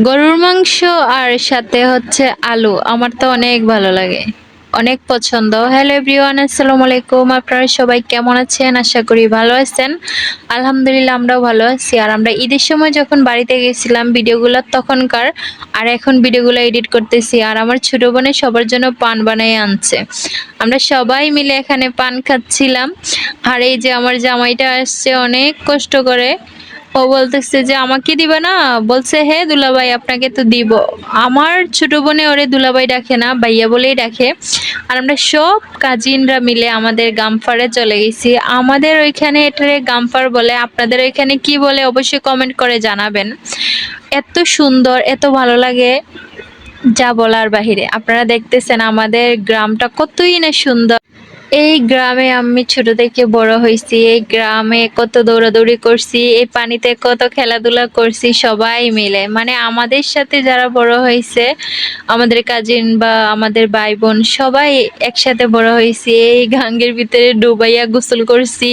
গরুর মাংস আর সাথে হচ্ছে আলু আমার তো অনেক ভালো লাগে, অনেক পছন্দ। হ্যালো এভরিওয়ান, আসসালামু আলাইকুম। আপনারা সবাই কেমন আছেন? আশা করি ভালো আছেন। আলহামদুলিল্লাহ আমরাও ভালো আছি। আর আমরা ঈদের সময় যখন বাড়িতে গেছিলাম ভিডিওগুলো তখনকার, আর এখন ভিডিওগুলো এডিট করতেছি। আর আমার ছোট বোনে সবার জন্য পান বানিয়ে আনছে, আমরা সবাই মিলে এখানে পান খাচ্ছিলাম। আর এই যে আমার জামাইটা আসছে অনেক কষ্ট করে, ও বলতেছে যে আমাকে দিবে না, বলছে হে দুলাভাই আপনাকে তো দিব। আমার ছোট বোনে ওরে দুলাভাই ডাকে না, ভাইয়া বলেই ডাকে। আর আমরা সব কাজিনরা মিলে আমাদের গামফারে চলে গেছি। আমাদের ওইখানে এটারে গামফার বলে, আপনাদের ওইখানে কি বলে অবশ্যই কমেন্ট করে জানাবেন। এত সুন্দর, এত ভালো লাগে যা বলার বাহিরে। আপনারা দেখতেছেন আমাদের গ্রামটা কতই না সুন্দর। এই গ্রামে আমি ছোট থেকে বড় হয়েছি, এই গ্রামে কত দৌড়াদৌড়ি করছি, এই পানিতে কত খেলাধুলা করছি সবাই মিলে। মানে আমাদের সাথে যারা বড় হয়েছে, আমাদের কাজিন বা আমাদের ভাই বোন সবাই একসাথে বড় হয়েছি। এই গাঙ্গের ভিতরে ডুবাইয়া গোসল করছি,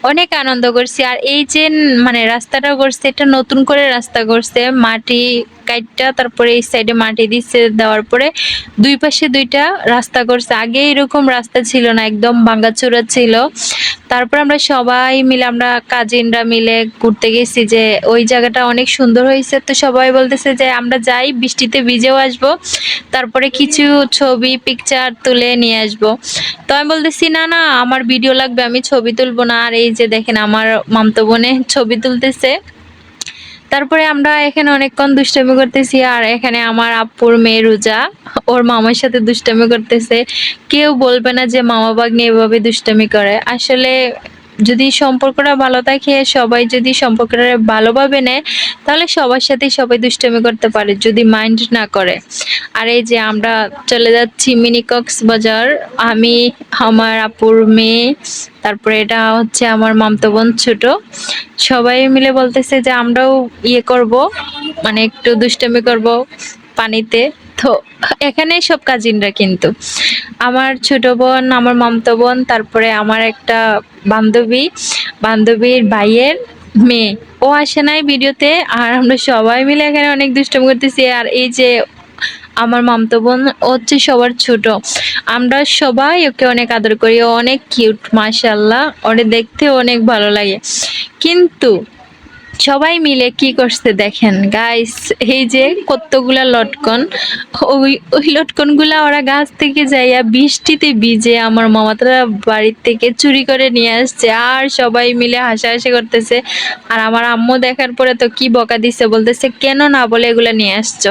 অনেক আনন্দ করছি। আর এই যে মানে রাস্তাটা করছে, এটা নতুন করে রাস্তা করছে, মাটি কাইটটা তারপরে এই সাইডে মাটি দিচ্ছে, দেওয়ার পরে দুই পাশে দুইটা রাস্তা করছে। আগে এরকম রাস্তা ছিল না, একদম ভাঙাচোরা ছিল। তারপর আমরা সবাই মিলে, আমরা কাজিনরা মিলে ঘুরতে গেছি, যে ওই জায়গাটা অনেক সুন্দর হয়েছে। তো সবাই বলতেছে যে আমরা যাই, বৃষ্টিতে ভিজেও আসবো, তারপরে কিছু ছবি পিকচার তুলে নিয়ে আসবো। তো আমি বলতেছি না না, আমার ভিডিও লাগবে, আমি ছবি তুলবো না। আর এই যে দেখেন আমার মামতো বোনে ছবি তুলতেছে। তারপরে আমরা এখানে অনেকক্ষণ দুষ্টামি করতেছি। আর এখানে আমার আপুর মেয়ে রোজা ওর মামার সাথে দুষ্টামি করতেছে। কেউ বলবে না যে মামা ভাগ্নে এভাবে দুষ্টামি করে। আসলে যদি সম্পর্কটা ভালো থাকে, সবাই যদি সম্পর্কটা ভালোভাবে নেয়, তাহলে সবার সাথেই সবাই দুষ্টামি করতে পারে যদি মাইন্ড না করে। আর এই যে আমরা চলে যাচ্ছি মিনি কক্সবাজার, আমি, আমার আপুর মেয়ে, তারপরে এটা হচ্ছে আমার মামতো বোন ছোট। সবাই মিলে বলতেছে যে আমরাও ইয়ে করব, মানে একটু দুষ্টামি করব পানিতে। তো এখানে সব কাজিনরা, কিন্তু আমার ছোট বোন, আমার মামতো বোন, তারপরে আমার একটা বান্ধবী, বান্ধবীর ভাইয়ের মেয়ে, ও আসে নাই ভিডিওতে। আর আমরা সবাই মিলে এখানে অনেক দুষ্টামি করতেছি। আর এই যে আমার মামতো বোন, ও হচ্ছে সবার ছোট। আমরা সবাই ওকে অনেক আদর করি, ও অনেক কিউট মাশাআল্লাহ, ওরে দেখতে অনেক ভালো লাগে। কিন্তু সবাই মিলে কি করছে দেখেন গাইস, এই যে কতগুলা লটকন, ওই ওই লটকন গুলা ওরা গাছ থেকে যাইয়া বৃষ্টিতে ভিজে আমার মামাতরা বাড়ির থেকে চুরি করে নিয়ে আসছে। আর সবাই মিলে হাসাহাসি করতেছে। আর আমার আম্মু দেখার পরে তো কি বকা দিছে, বলতেছে কেন না বলে এগুলা নিয়ে আসছো।